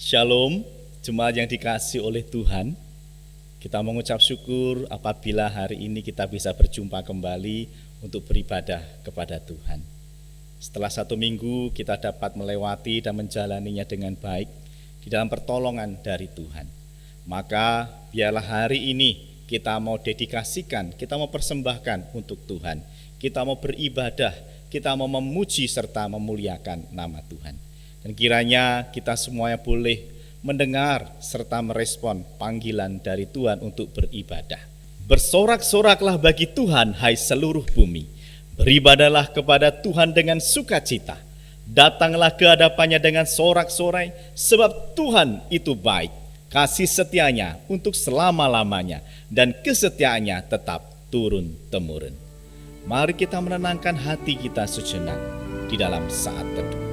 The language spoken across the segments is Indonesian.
Shalom, jemaat yang dikasihi oleh Tuhan. Kita mengucap syukur apabila hari ini kita bisa berjumpa kembali untuk beribadah kepada Tuhan. Setelah 1 minggu kita dapat melewati dan menjalaninya dengan baik di dalam pertolongan dari Tuhan. Maka biarlah hari ini kita mau dedikasikan, kita mau persembahkan untuk Tuhan. Kita mau beribadah, kita mau memuji serta memuliakan nama Tuhan. Dan kiranya kita semuanya boleh mendengar serta merespon panggilan dari Tuhan untuk beribadah. Bersorak-soraklah bagi Tuhan, hai seluruh bumi. Beribadahlah kepada Tuhan dengan sukacita. Datanglah ke hadapannya dengan sorak-sorai, sebab Tuhan itu baik. Kasih setianya untuk selama-lamanya, dan kesetiaannya tetap turun-temurun. Mari kita menenangkan hati kita sejenak di dalam saat teduh.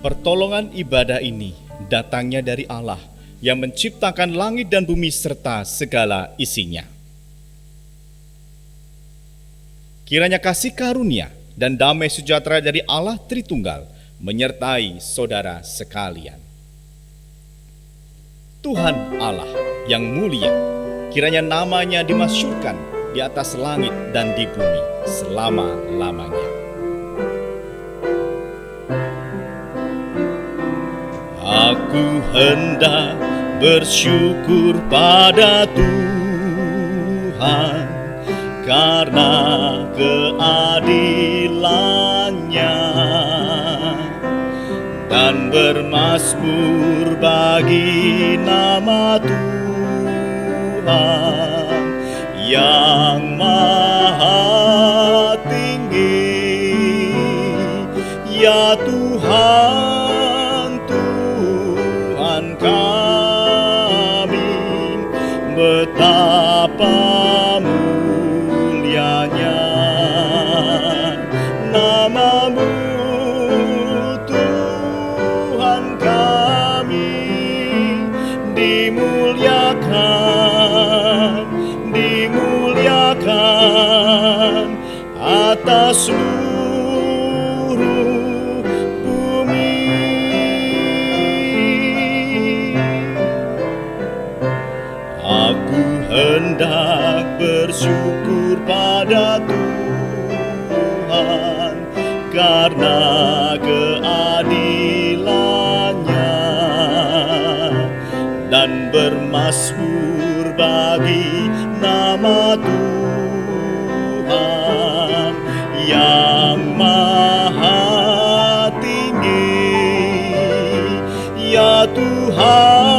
Pertolongan ibadah ini datangnya dari Allah yang menciptakan langit dan bumi serta segala isinya. Kiranya kasih karunia dan damai sejahtera dari Allah Tritunggal menyertai saudara sekalian. Tuhan Allah yang mulia, kiranya namanya dimasyhurkan di atas langit dan di bumi selama-lamanya. Aku hendak bersyukur pada Tuhan karena keadilannya dan bermazmur bagi nama Tuhan yang maha tinggi. Ya Tuhan, kami, betapa mulianya nama-Mu, Tuhan kami, dimuliakan atas seluruh bumi. Aku hendak bersyukur pada Tuhan karena keadilannya dan bermazmur bagi nama Tuhan yang maha tinggi. Ya Tuhan,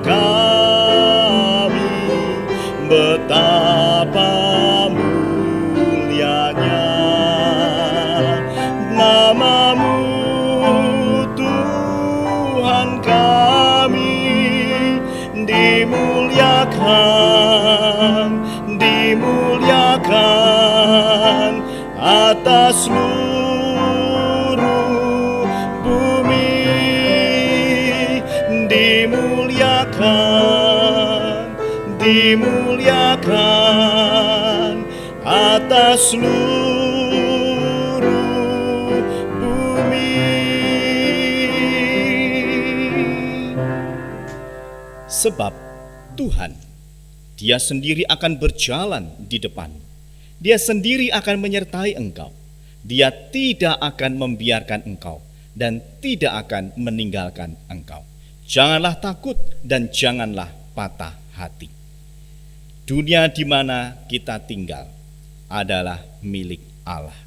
kami, betapa mulianya nama-Mu, Tuhan kami, dimuliakan atas seluruh bumi. Dimuliakan atas seluruh bumi. Sebab Tuhan, Dia sendiri akan berjalan di depan. Dia sendiri akan menyertai engkau. Dia tidak akan membiarkan engkau dan tidak akan meninggalkan engkau. Janganlah takut dan janganlah patah hati. Dunia di mana kita tinggal adalah milik Allah.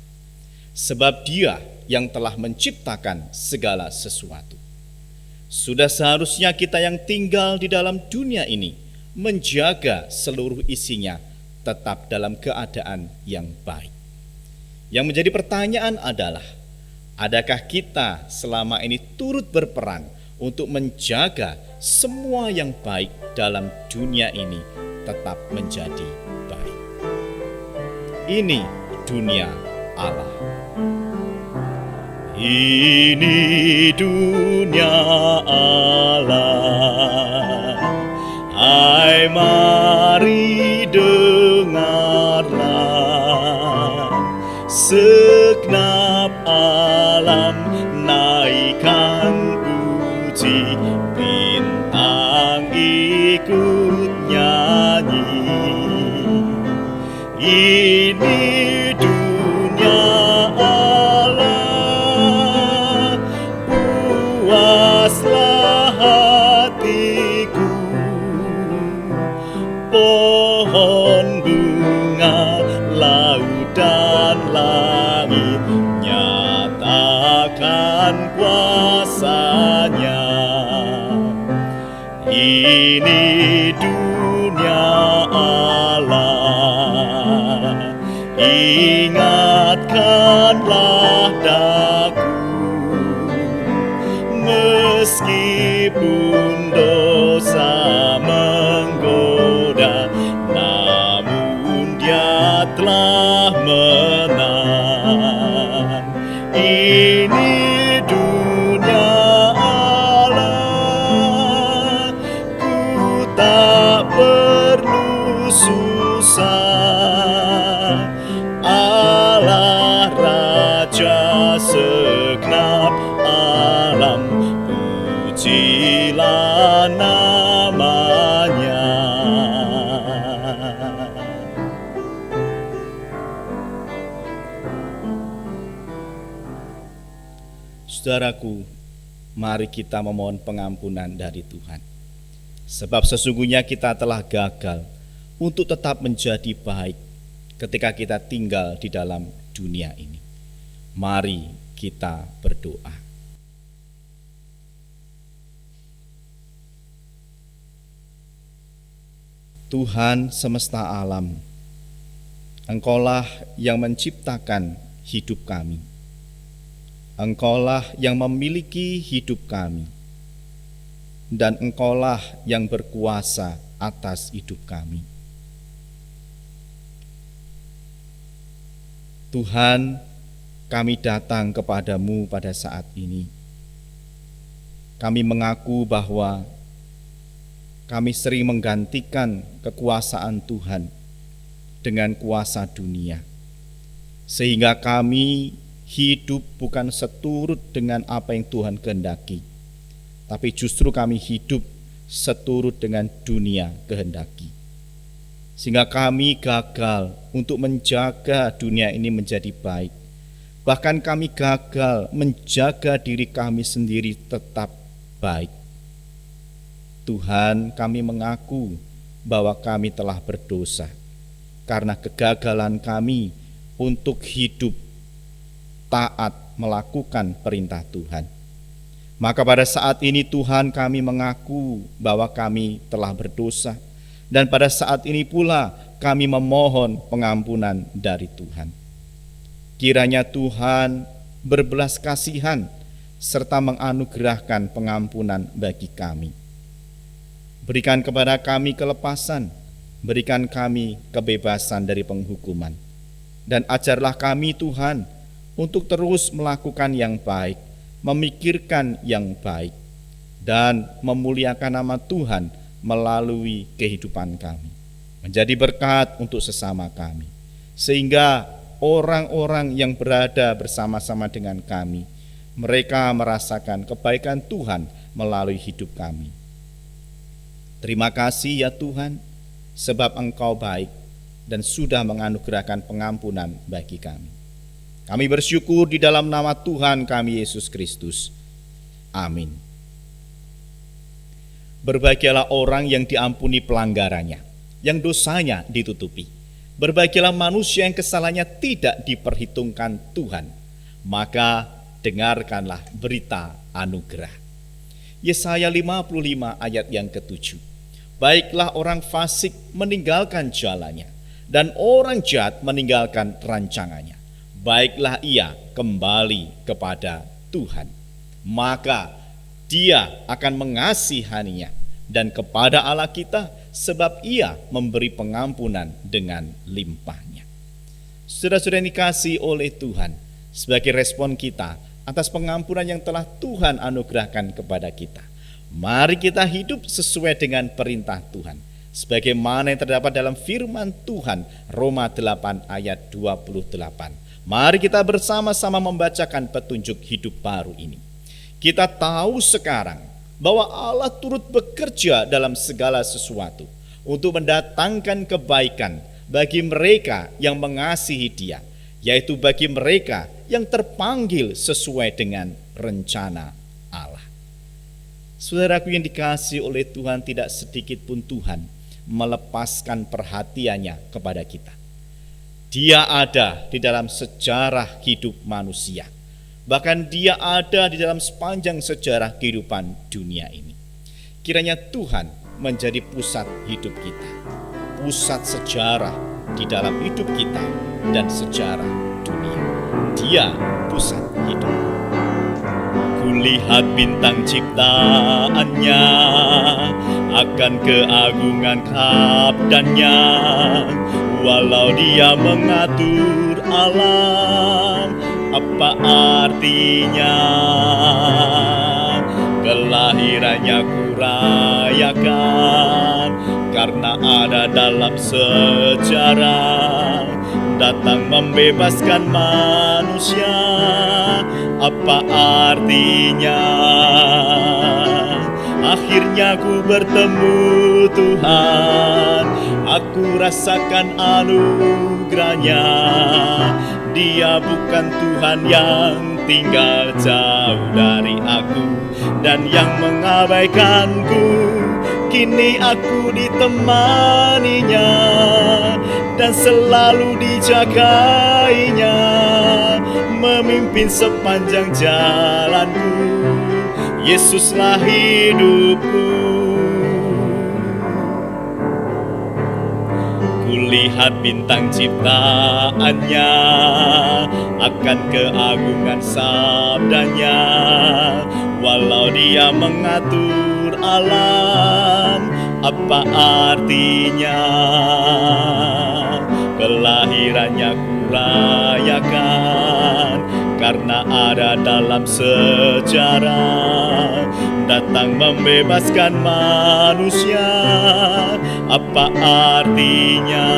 Sebab Dia yang telah menciptakan segala sesuatu. Sudah seharusnya kita yang tinggal di dalam dunia ini menjaga seluruh isinya tetap dalam keadaan yang baik. Yang menjadi pertanyaan adalah, adakah kita selama ini turut berperan untuk menjaga semua yang baik dalam dunia ini tetap menjadi baik? Ini dunia Allah. Ini dunia Allah. Hai, mari dengarlah, segenap alam naikkan puji, bintang ikut nyanyi. Ini dunia Allah, puaslah hatiku. Pohon bunga, laut dan langit nyatakan kuasanya. Ini dunia Allah, ingatkanlah daku, meskipun dosa menggoda, namun Dia telah menang. Ini dunia Allah, ku tak perlu susah. Allah Raja segenap alam, pujilah namanya. Saudaraku, mari kita memohon pengampunan dari Tuhan. Sebab sesungguhnya kita telah gagal untuk tetap menjadi baik ketika kita tinggal di dalam dunia ini. Mari kita berdoa. Tuhan semesta alam, Engkaulah yang menciptakan hidup kami. Engkaulah yang memiliki hidup kami, dan Engkaulah yang berkuasa atas hidup kami. Tuhan, kami datang kepadamu pada saat ini. Kami mengaku bahwa kami sering menggantikan kekuasaan Tuhan dengan kuasa dunia, sehingga kami hidup bukan seturut dengan apa yang Tuhan kehendaki, tapi justru kami hidup seturut dengan dunia kehendaki. Sehingga kami gagal untuk menjaga dunia ini menjadi baik. Bahkan kami gagal menjaga diri kami sendiri tetap baik. Tuhan, kami mengaku bahwa kami telah berdosa karena kegagalan kami untuk hidup taat melakukan perintah Tuhan. Maka pada saat ini Tuhan, kami mengaku bahwa kami telah berdosa, dan pada saat ini pula kami memohon pengampunan dari Tuhan. Kiranya Tuhan berbelas kasihan serta menganugerahkan pengampunan bagi kami. Berikan kepada kami kelepasan, berikan kami kebebasan dari penghukuman, dan ajarlah kami Tuhan untuk terus melakukan yang baik, memikirkan yang baik, dan memuliakan nama Tuhan melalui kehidupan kami. Menjadi berkat untuk sesama kami, sehingga orang-orang yang berada bersama-sama dengan kami, mereka merasakan kebaikan Tuhan melalui hidup kami. Terima kasih ya Tuhan, sebab Engkau baik dan sudah menganugerahkan pengampunan bagi kami. Kami bersyukur di dalam nama Tuhan kami Yesus Kristus. Amin. Berbahagialah orang yang diampuni pelanggarannya, yang dosanya ditutupi. Berbahagialah manusia yang kesalahannya tidak diperhitungkan Tuhan. Maka dengarkanlah berita anugerah. Yesaya 55 ayat yang ke-7. Baiklah orang fasik meninggalkan jalannya, dan orang jahat meninggalkan rancangannya. Baiklah ia kembali kepada Tuhan, maka dia akan mengasihaninya, dan kepada Allah kita, sebab ia memberi pengampunan dengan limpahnya. Saudara-saudara yang dikasihi oleh Tuhan, sebagai respon kita atas pengampunan yang telah Tuhan anugerahkan kepada kita, mari kita hidup sesuai dengan perintah Tuhan, sebagaimana yang terdapat dalam firman Tuhan Roma 8 ayat 28. Mari kita bersama-sama membacakan petunjuk hidup baru ini. Kita tahu sekarang bahwa Allah turut bekerja dalam segala sesuatu untuk mendatangkan kebaikan bagi mereka yang mengasihi Dia, yaitu bagi mereka yang terpanggil sesuai dengan rencana Allah. Saudaraku yang dikasihi oleh Tuhan, tidak sedikit pun Tuhan melepaskan perhatiannya kepada kita. Dia ada di dalam sejarah hidup manusia. Bahkan dia ada di dalam sepanjang sejarah kehidupan dunia ini. Kiranya Tuhan menjadi pusat hidup kita, pusat sejarah di dalam hidup kita dan sejarah dunia. Dia pusat hidup. Kulihat bintang ciptaannya, akan keagungan kabdannya. Walau dia mengatur alam, apa artinya? Kelahirannya kurayakan, karena ada dalam sejarah, datang membebaskan manusia. Apa artinya? Akhirnya ku bertemu Tuhan, aku rasakan anugerahnya. Dia bukan Tuhan yang tinggal jauh dari aku dan yang mengabaikanku. Kini aku ditemaninya dan selalu dijagainya, memimpin sepanjang jalanku. Yesuslah hidupku. Kulihat bintang ciptaannya, akan keagungan sabdanya. Walau dia mengatur alam, apa artinya? Kelahirannya kurayakan, karena ada dalam sejarah, datang membebaskan manusia. Apa artinya?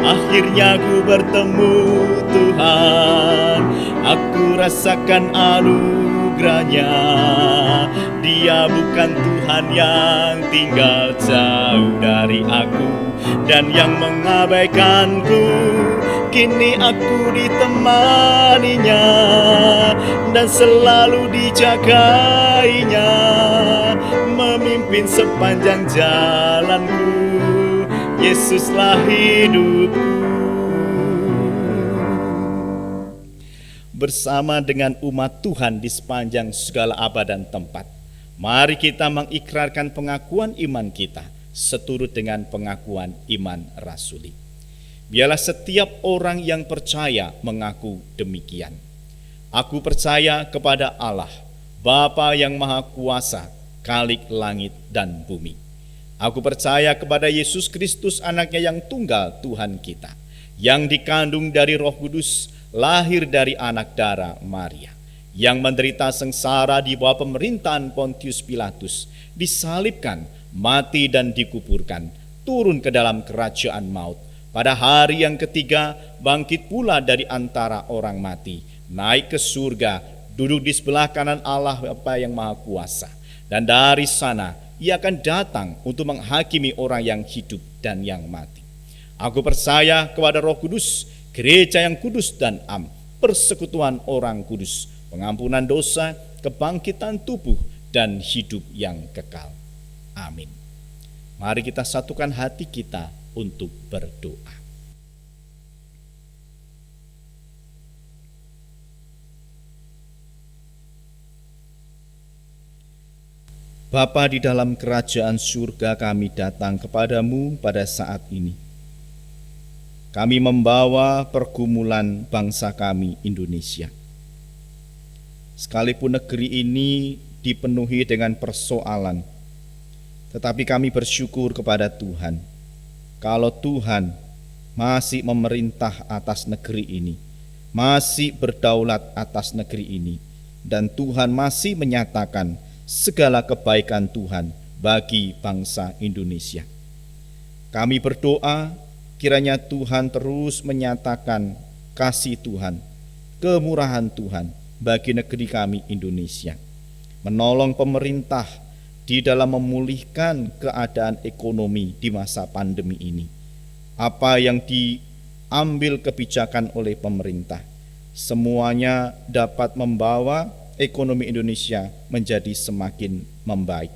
Akhirnya ku bertemu Tuhan, aku rasakan anugerahnya. Dia bukan Tuhan yang tinggal jauh dari aku dan yang mengabaikanku. Kini aku ditemaninya dan selalu dijagainya, memimpin sepanjang jalanku. Yesuslah hidupku. Bersama dengan umat Tuhan di sepanjang segala abad dan tempat, mari kita mengikrarkan pengakuan iman kita seturut dengan pengakuan iman rasuli. Biarlah setiap orang yang percaya mengaku demikian. Aku percaya kepada Allah, Bapa yang Maha Kuasa, Khalik langit dan bumi. Aku percaya kepada Yesus Kristus, anaknya yang tunggal Tuhan kita, yang dikandung dari Roh Kudus, lahir dari anak darah Maria, yang menderita sengsara di bawah pemerintahan Pontius Pilatus, disalibkan, mati dan dikuburkan, turun ke dalam kerajaan maut. Pada hari yang ketiga bangkit pula dari antara orang mati, naik ke surga, duduk di sebelah kanan Allah Bapa yang Maha Kuasa. Dan dari sana ia akan datang untuk menghakimi orang yang hidup dan yang mati. Aku percaya kepada Roh Kudus, gereja yang kudus dan am, persekutuan orang kudus, pengampunan dosa, kebangkitan tubuh, dan hidup yang kekal. Amin. Mari kita satukan hati kita untuk berdoa. Bapa di dalam kerajaan surga, kami datang kepadamu pada saat ini. Kami membawa pergumulan bangsa kami Indonesia. Sekalipun negeri ini dipenuhi dengan persoalan, tetapi kami bersyukur kepada Tuhan. Kalau Tuhan masih memerintah atas negeri ini, masih berdaulat atas negeri ini, dan Tuhan masih menyatakan segala kebaikan Tuhan bagi bangsa Indonesia. Kami berdoa kiranya Tuhan terus menyatakan kasih Tuhan, kemurahan Tuhan bagi negeri kami Indonesia, menolong pemerintah di dalam memulihkan keadaan ekonomi di masa pandemi ini. Apa yang diambil kebijakan oleh pemerintah, semuanya dapat membawa ekonomi Indonesia menjadi semakin membaik.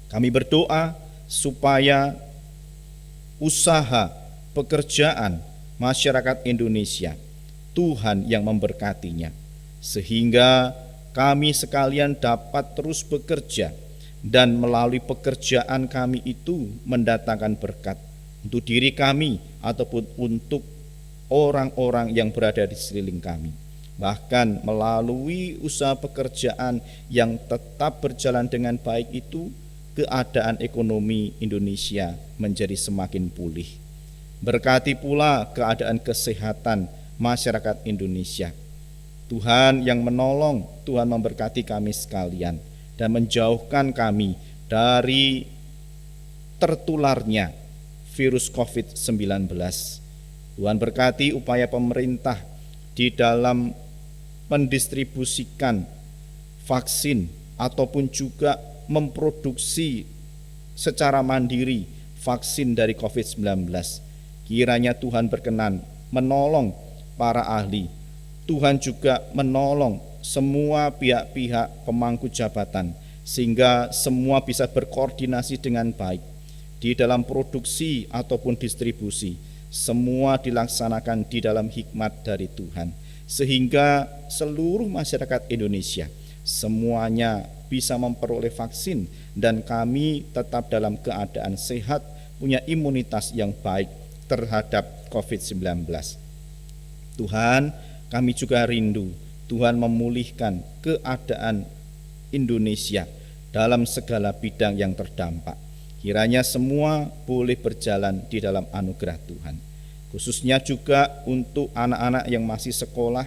Kami berdoa supaya usaha, pekerjaan masyarakat Indonesia, Tuhan yang memberkatinya, sehingga kami sekalian dapat terus bekerja dan melalui pekerjaan kami itu mendatangkan berkat untuk diri kami ataupun untuk orang-orang yang berada di sekeliling kami. Bahkan melalui usaha pekerjaan yang tetap berjalan dengan baik itu, keadaan ekonomi Indonesia menjadi semakin pulih. Berkati pula keadaan kesehatan masyarakat Indonesia. Tuhan yang menolong, Tuhan memberkati kami sekalian dan menjauhkan kami dari tertularnya virus COVID-19. Tuhan berkati upaya pemerintah di dalam mendistribusikan vaksin ataupun juga memproduksi secara mandiri vaksin dari COVID-19. Kiranya Tuhan berkenan menolong para ahli. Tuhan juga menolong semua pihak-pihak pemangku jabatan sehingga semua bisa berkoordinasi dengan baik di dalam produksi ataupun distribusi. Semua dilaksanakan di dalam hikmat dari Tuhan, sehingga seluruh masyarakat Indonesia semuanya bisa memperoleh vaksin dan kami tetap dalam keadaan sehat, punya imunitas yang baik terhadap COVID-19. Tuhan, kami juga rindu Tuhan memulihkan keadaan Indonesia dalam segala bidang yang terdampak. Kiranya semua boleh berjalan di dalam anugerah Tuhan. Khususnya juga untuk anak-anak yang masih sekolah,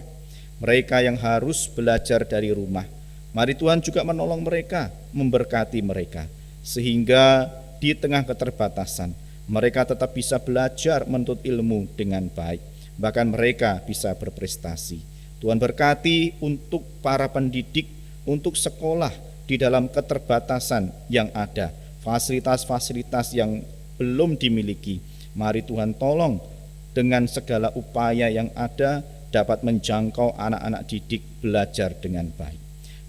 mereka yang harus belajar dari rumah. Mari Tuhan juga menolong mereka, memberkati mereka, sehingga di tengah keterbatasan, mereka tetap bisa belajar menuntut ilmu dengan baik. Bahkan mereka bisa berprestasi. Tuhan berkati untuk para pendidik, untuk sekolah di dalam keterbatasan yang ada, fasilitas-fasilitas yang belum dimiliki. Mari Tuhan tolong dengan segala upaya yang ada dapat menjangkau anak-anak didik belajar dengan baik.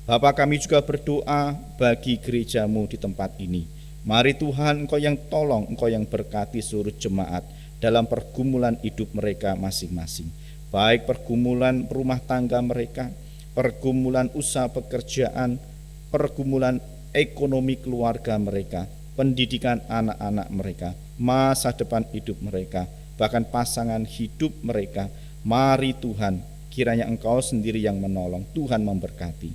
Bapa, kami juga berdoa bagi gerejamu di tempat ini. Mari Tuhan, Engkau yang tolong, Engkau yang berkati seluruh jemaat dalam pergumulan hidup mereka masing-masing. Baik pergumulan rumah tangga mereka, pergumulan usaha pekerjaan, pergumulan ekonomi keluarga mereka, pendidikan anak-anak mereka, masa depan hidup mereka, bahkan pasangan hidup mereka. Mari Tuhan, kiranya Engkau sendiri yang menolong. Tuhan memberkati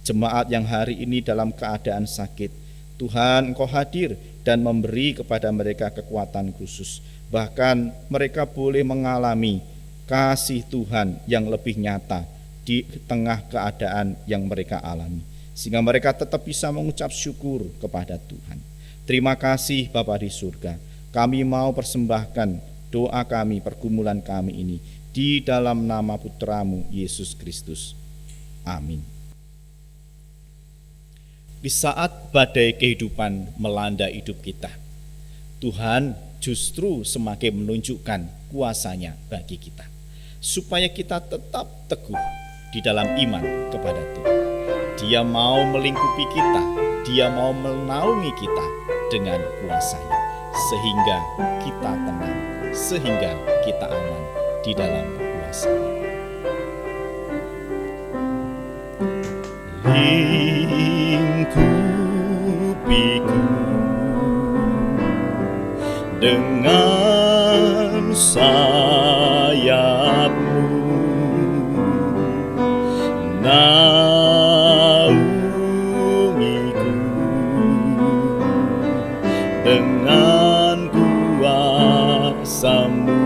jemaat yang hari ini dalam keadaan sakit. Tuhan, Engkau hadir dan memberi kepada mereka kekuatan khusus. Bahkan mereka boleh mengalami kasih Tuhan yang lebih nyata di tengah keadaan yang mereka alami, sehingga mereka tetap bisa mengucap syukur kepada Tuhan. Terima kasih Bapa di surga. Kami mau persembahkan doa kami, pergumulan kami ini di dalam nama Putramu Yesus Kristus. Amin. Di saat badai kehidupan melanda hidup kita, Tuhan justru semakin menunjukkan kuasa-Nya bagi kita, supaya kita tetap teguh di dalam iman kepada Tuhan. Dia mau melingkupi kita, Dia mau menaungi kita dengan kuasa-Nya, sehingga kita tenang, sehingga kita aman di dalam kuasa-Nya. Lingkup dengan sayapmu, naungiku dengan kuasa-Mu.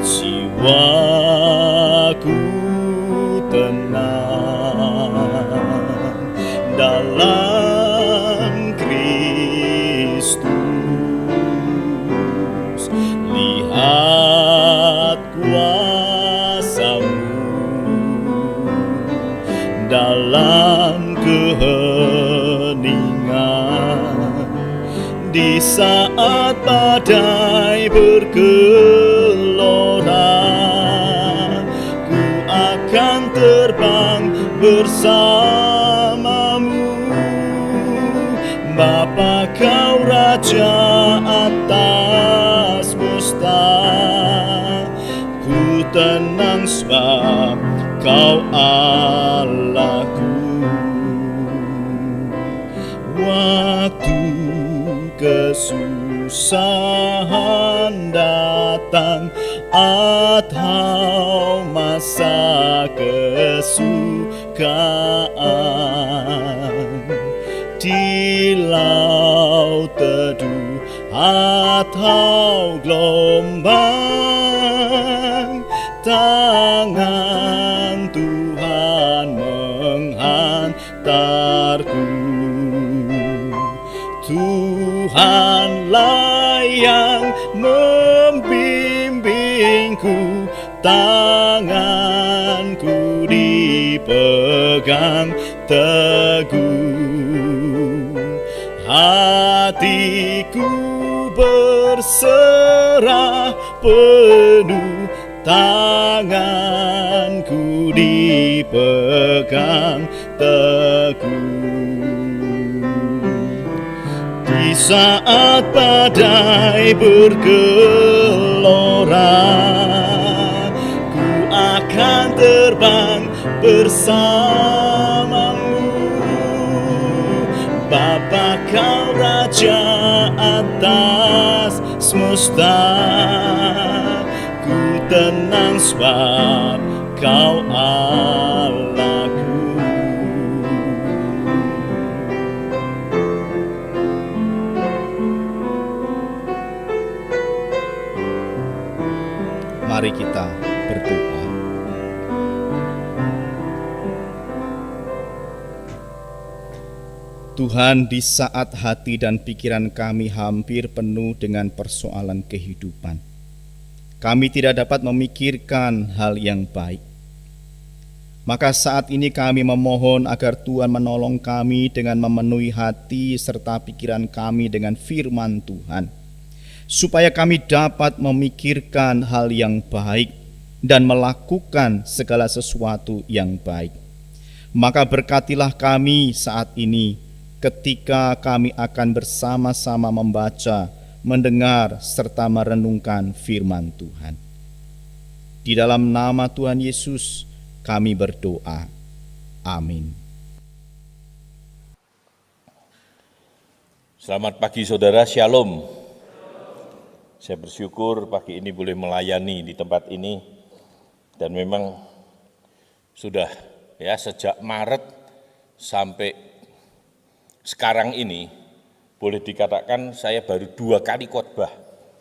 Jiwaku tenang dalam Kristus. Lihat kuasa-Mu dalam keheningan, di saat badai bergelora, ku akan terbang bersama-Mu. Bapa, Kau Raja atas semesta, ku tenang sebab Kau Allahku. Waktu kesusahan datang atau masa kesukaan, di laut teduh atau gelombang, tangan Tuhan menghantarku. Tuhanlah yang membimbingku, tanganku dipegang teguh. Hatiku berserah penuh, tanganku dipegang teguh. Di saat badai bergelora, ku akan terbang bersama-Mu. Bapa, Kau Raja atas semesta, ku tenang sebab Kau Allahku. Mari kita berdoa. Tuhan, di saat hati dan pikiran kami hampir penuh dengan persoalan kehidupan, kami tidak dapat memikirkan hal yang baik. Maka saat ini kami memohon agar Tuhan menolong kami dengan memenuhi hati serta pikiran kami dengan firman Tuhan, supaya kami dapat memikirkan hal yang baik dan melakukan segala sesuatu yang baik. Maka berkatilah kami saat ini ketika kami akan bersama-sama membaca, mendengar, serta merenungkan firman Tuhan. Di dalam nama Tuhan Yesus kami berdoa. Amin. Selamat pagi saudara, Shalom. Saya bersyukur pagi ini boleh melayani di tempat ini, dan memang sudah sejak Maret sampai sekarang ini boleh dikatakan saya baru 2 kali khotbah,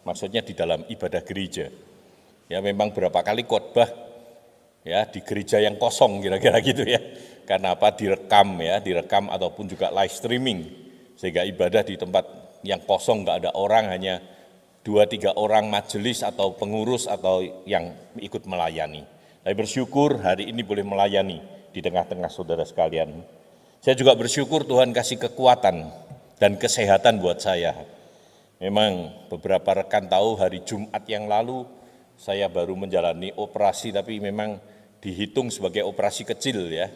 maksudnya di dalam ibadah gereja. Ya, memang berapa kali khotbah di gereja yang kosong kira-kira gitu ya. Karena apa? Direkam ataupun juga live streaming, sehingga ibadah di tempat yang kosong, nggak ada orang, hanya 2-3 orang majelis atau pengurus atau yang ikut melayani. Saya bersyukur hari ini boleh melayani di tengah-tengah saudara sekalian. Saya juga bersyukur Tuhan kasih kekuatan dan kesehatan buat saya. Memang beberapa rekan tahu hari Jumat yang lalu saya baru menjalani operasi, tapi memang dihitung sebagai operasi kecil ya.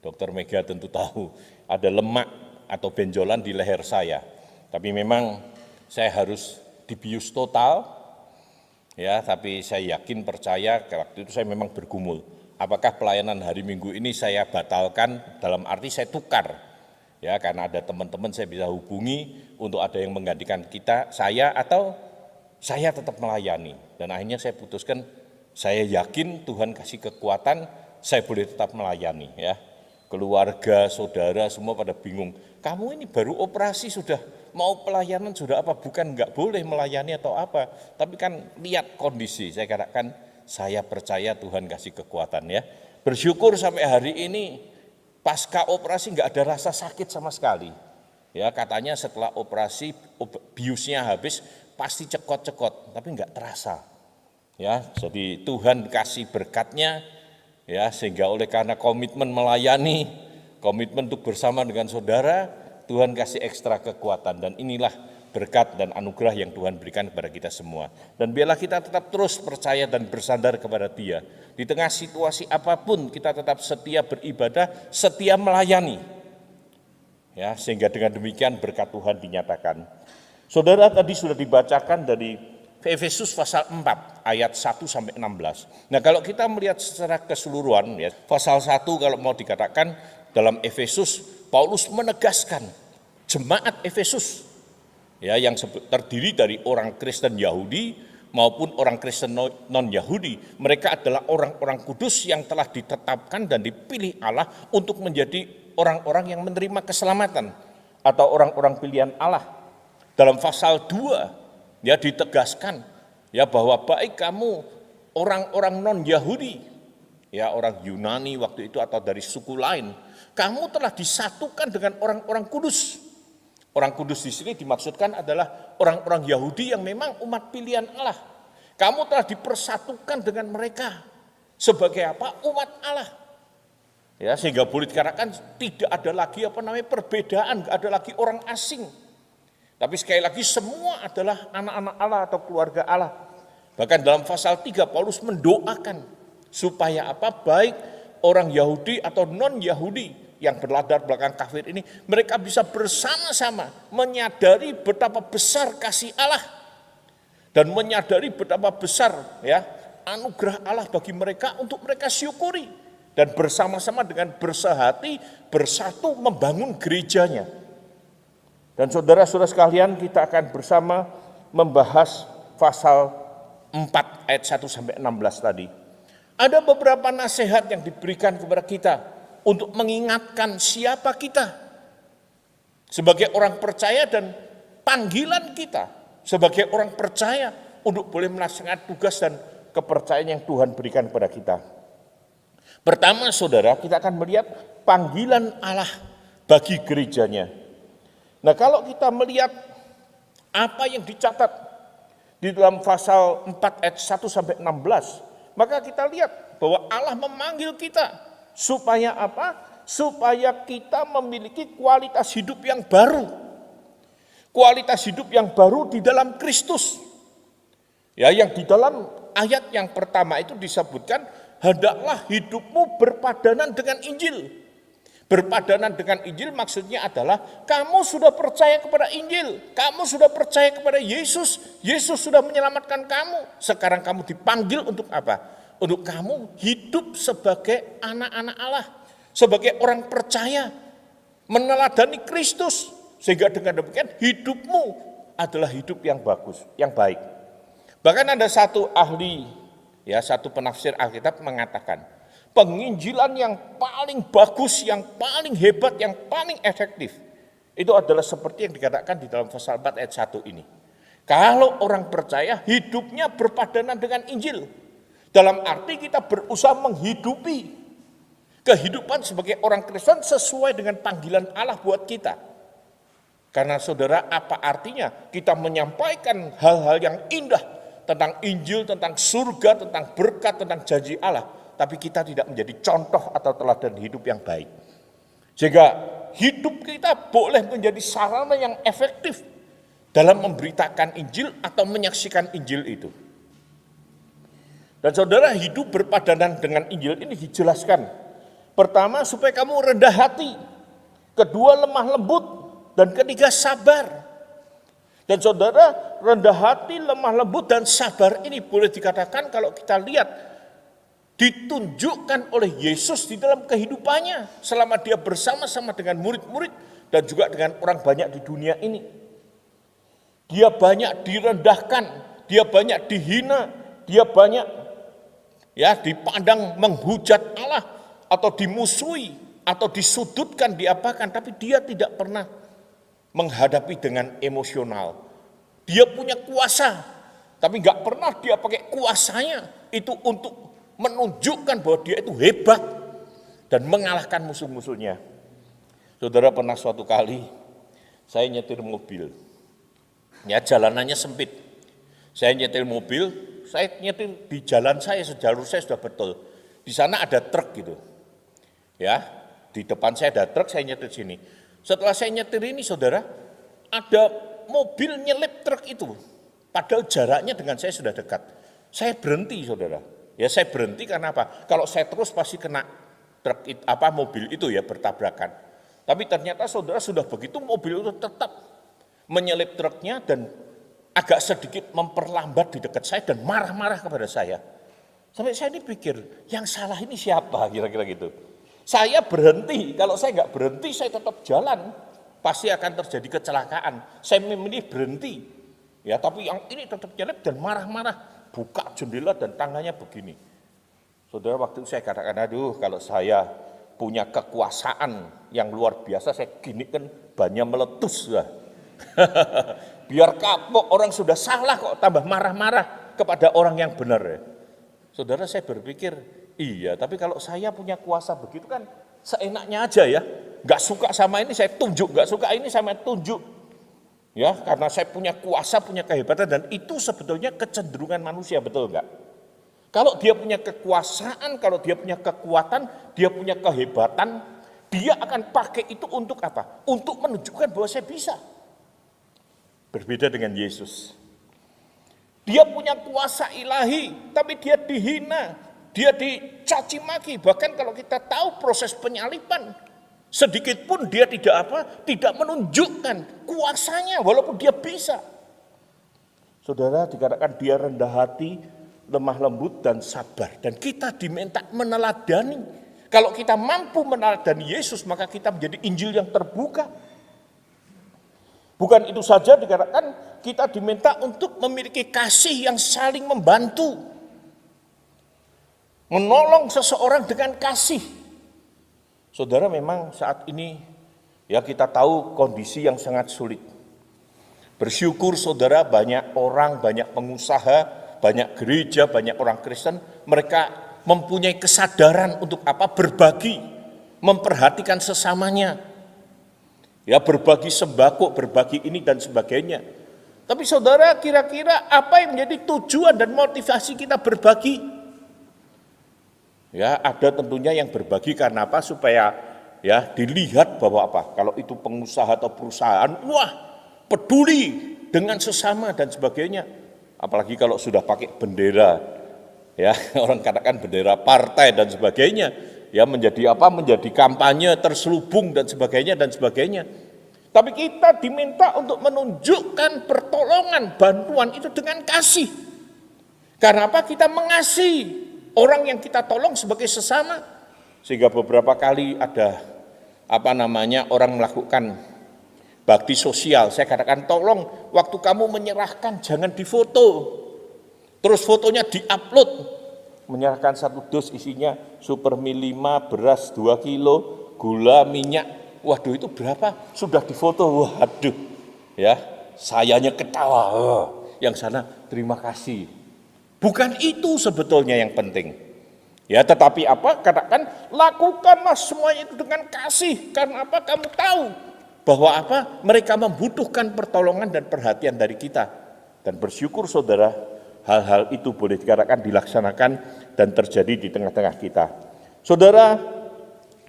Dokter Mega tentu tahu ada lemak atau benjolan di leher saya. Tapi memang saya harus dibius total ya, tapi saya yakin percaya waktu itu saya memang bergumul. Apakah pelayanan hari Minggu ini saya batalkan, dalam arti saya tukar Ya, karena ada teman-teman saya bisa hubungi untuk ada yang menggantikan saya atau saya tetap melayani. Dan akhirnya saya putuskan, saya yakin Tuhan kasih kekuatan, saya boleh tetap melayani ya. Keluarga, saudara semua pada bingung. Kamu ini baru operasi sudah mau pelayanan sudah apa? Bukan nggak boleh melayani atau apa. Tapi kan lihat kondisi. Saya katakan saya percaya Tuhan kasih kekuatan ya. Bersyukur sampai hari ini pasca operasi nggak ada rasa sakit sama sekali. Ya katanya setelah operasi biusnya habis pasti cekot-cekot, tapi nggak terasa. Ya, jadi Tuhan kasih berkatnya. Ya, sehingga oleh karena komitmen melayani, komitmen untuk bersama dengan saudara, Tuhan kasih ekstra kekuatan dan inilah berkat dan anugerah yang Tuhan berikan kepada kita semua. Dan biarlah kita tetap terus percaya dan bersandar kepada Dia. Di tengah situasi apapun kita tetap setia beribadah, setia melayani. Ya, sehingga dengan demikian berkat Tuhan dinyatakan. Saudara tadi sudah dibacakan dari Efesus pasal 4 ayat 1 sampai 16. Nah, kalau kita melihat secara keseluruhan ya, pasal 1 kalau mau dikatakan dalam Efesus Paulus menegaskan jemaat Efesus ya yang terdiri dari orang Kristen Yahudi maupun orang Kristen non-Yahudi. Mereka adalah orang-orang kudus yang telah ditetapkan dan dipilih Allah untuk menjadi orang-orang yang menerima keselamatan atau orang-orang pilihan Allah. Dalam pasal 2 ya ditegaskan ya bahwa baik kamu orang-orang non-Yahudi ya orang Yunani waktu itu atau dari suku lain, kamu telah disatukan dengan orang-orang kudus. Orang kudus di sini dimaksudkan adalah orang-orang Yahudi yang memang umat pilihan Allah. Kamu telah dipersatukan dengan mereka sebagai apa? Umat Allah. Ya, sehingga boleh dikatakan tidak ada lagi perbedaan, tidak ada lagi orang asing. Tapi sekali lagi semua adalah anak-anak Allah atau keluarga Allah. Bahkan dalam pasal 3 Paulus mendoakan supaya apa? Baik orang Yahudi atau non-Yahudi yang berlatar belakang kafir ini, mereka bisa bersama-sama menyadari betapa besar kasih Allah dan menyadari betapa besar ya anugerah Allah bagi mereka untuk mereka syukuri dan bersama-sama dengan bersehati bersatu membangun gerejanya. Dan saudara-saudara sekalian, kita akan bersama membahas pasal 4 ayat 1 sampai 16 tadi. Ada beberapa nasihat yang diberikan kepada kita untuk mengingatkan siapa kita sebagai orang percaya dan panggilan kita sebagai orang percaya untuk boleh melaksanakan tugas dan kepercayaan yang Tuhan berikan kepada kita. Pertama, saudara, kita akan melihat panggilan Allah bagi gerejanya. Nah, kalau kita melihat apa yang dicatat di dalam pasal 4 ayat 1 sampai 16, maka kita lihat bahwa Allah memanggil kita supaya apa? Supaya kita memiliki kualitas hidup yang baru. Kualitas hidup yang baru di dalam Kristus. Ya, yang di dalam ayat yang pertama itu disebutkan, hendaklah hidupmu berpadanan dengan Injil. Berpadanan dengan Injil maksudnya adalah kamu sudah percaya kepada Injil, kamu sudah percaya kepada Yesus, Yesus sudah menyelamatkan kamu. Sekarang kamu dipanggil untuk apa? Untuk kamu hidup sebagai anak-anak Allah, sebagai orang percaya, meneladani Kristus, sehingga dengan demikian hidupmu adalah hidup yang bagus, yang baik. Bahkan ada satu ahli, ya satu penafsir Alkitab mengatakan, penginjilan yang paling bagus, yang paling hebat, yang paling efektif itu adalah seperti yang dikatakan di dalam pasal 4 ayat 1 ini. Kalau orang percaya hidupnya berpadanan dengan Injil, dalam arti kita berusaha menghidupi kehidupan sebagai orang Kristen sesuai dengan panggilan Allah buat kita. Karena saudara, apa artinya kita menyampaikan hal-hal yang indah tentang Injil, tentang surga, tentang berkat, tentang janji Allah, tapi kita tidak menjadi contoh atau teladan hidup yang baik. Sehingga hidup kita boleh menjadi sarana yang efektif dalam memberitakan Injil atau menyaksikan Injil itu. Dan saudara, hidup berpadanan dengan Injil ini dijelaskan. Pertama, supaya kamu rendah hati. Kedua, lemah lembut. Dan ketiga, sabar. Dan saudara, rendah hati, lemah lembut, dan sabar ini boleh dikatakan kalau kita lihat ditunjukkan oleh Yesus di dalam kehidupannya selama dia bersama-sama dengan murid-murid dan juga dengan orang banyak di dunia ini. Dia banyak direndahkan, dia banyak dihina, dia banyak dipandang menghujat Allah atau dimusuhi atau disudutkan, diapakan, tapi dia tidak pernah menghadapi dengan emosional. Dia punya kuasa, tapi nggak pernah dia pakai kuasanya itu untuk menunjukkan bahwa dia itu hebat dan mengalahkan musuh-musuhnya. Saudara, pernah suatu kali saya nyetir mobil, jalanannya sempit. Saya nyetir mobil, saya nyetir di jalan saya, sejalur saya sudah betul. Di sana ada truk gitu, di depan saya ada truk, saya nyetir sini. Setelah saya nyetir ini, saudara, ada mobil nyelip truk itu, padahal jaraknya dengan saya sudah dekat. Saya berhenti, saudara. Saya berhenti karena apa? Kalau saya terus pasti kena truk mobil itu bertabrakan. Tapi ternyata saudara sudah begitu mobil itu tetap menyelip truknya dan agak sedikit memperlambat di dekat saya dan marah-marah kepada saya. Sampai saya ini pikir, yang salah ini siapa kira-kira gitu. Saya berhenti, kalau saya nggak berhenti saya tetap jalan, pasti akan terjadi kecelakaan. Saya memilih berhenti, tapi yang ini tetap nyelip dan marah-marah. Buka jendela dan tangannya begini. Saudara, waktu itu saya katakan, aduh kalau saya punya kekuasaan yang luar biasa, saya gini kan bannya meletus lah. Biar kapok, orang sudah salah kok tambah marah-marah kepada orang yang benar. Saudara, saya berpikir, iya, tapi kalau saya punya kuasa begitu kan seenaknya aja ya. Gak suka sama ini saya tunjuk, gak suka ini saya tunjuk. Karena saya punya kuasa, punya kehebatan, dan itu sebetulnya kecenderungan manusia, betul enggak? Kalau dia punya kekuasaan, kalau dia punya kekuatan, dia punya kehebatan, dia akan pakai itu untuk apa? Untuk menunjukkan bahwa saya bisa. Berbeda dengan Yesus. Dia punya kuasa ilahi, tapi dia dihina, dia dicaci maki. Bahkan kalau kita tahu proses penyaliban, sedikit pun dia tidak menunjukkan kuasanya walaupun dia bisa. Saudara, dikatakan dia rendah hati, lemah lembut dan sabar, dan kita diminta meneladani. Kalau kita mampu meneladani Yesus, maka kita menjadi Injil yang terbuka. Bukan itu saja, dikatakan kita diminta untuk memiliki kasih yang saling membantu, menolong seseorang dengan kasih. Saudara, memang saat ini kita tahu kondisi yang sangat sulit. Bersyukur saudara, banyak orang, banyak pengusaha, banyak gereja, banyak orang Kristen, mereka mempunyai kesadaran untuk berbagi, memperhatikan sesamanya. Berbagi sembako, berbagi ini dan sebagainya. Tapi saudara, kira-kira apa yang menjadi tujuan dan motivasi kita berbagi? Ada tentunya yang berbagi karena apa? Supaya dilihat bahwa kalau itu pengusaha atau perusahaan, wah peduli dengan sesama dan sebagainya. Apalagi kalau sudah pakai bendera, orang katakan bendera partai dan sebagainya, menjadi menjadi kampanye terselubung dan sebagainya dan sebagainya. Tapi kita diminta untuk menunjukkan pertolongan, bantuan itu dengan kasih. Karena apa? Kita mengasihi orang yang kita tolong sebagai sesama. Sehingga beberapa kali ada orang melakukan bakti sosial. Saya katakan, tolong waktu kamu menyerahkan jangan difoto. Terus fotonya diupload. Menyerahkan 1 dus isinya Supermil 5, beras 2 kilo, gula, minyak. Waduh, itu berapa? Sudah difoto. Waduh. Sayanya ketawa. Yang sana terima kasih. Bukan itu sebetulnya yang penting. Tetapi katakan lakukanlah semuanya itu dengan kasih. Karena kamu tahu bahwa mereka membutuhkan pertolongan dan perhatian dari kita. Dan bersyukur saudara, hal-hal itu boleh dikatakan dilaksanakan dan terjadi di tengah-tengah kita. Saudara,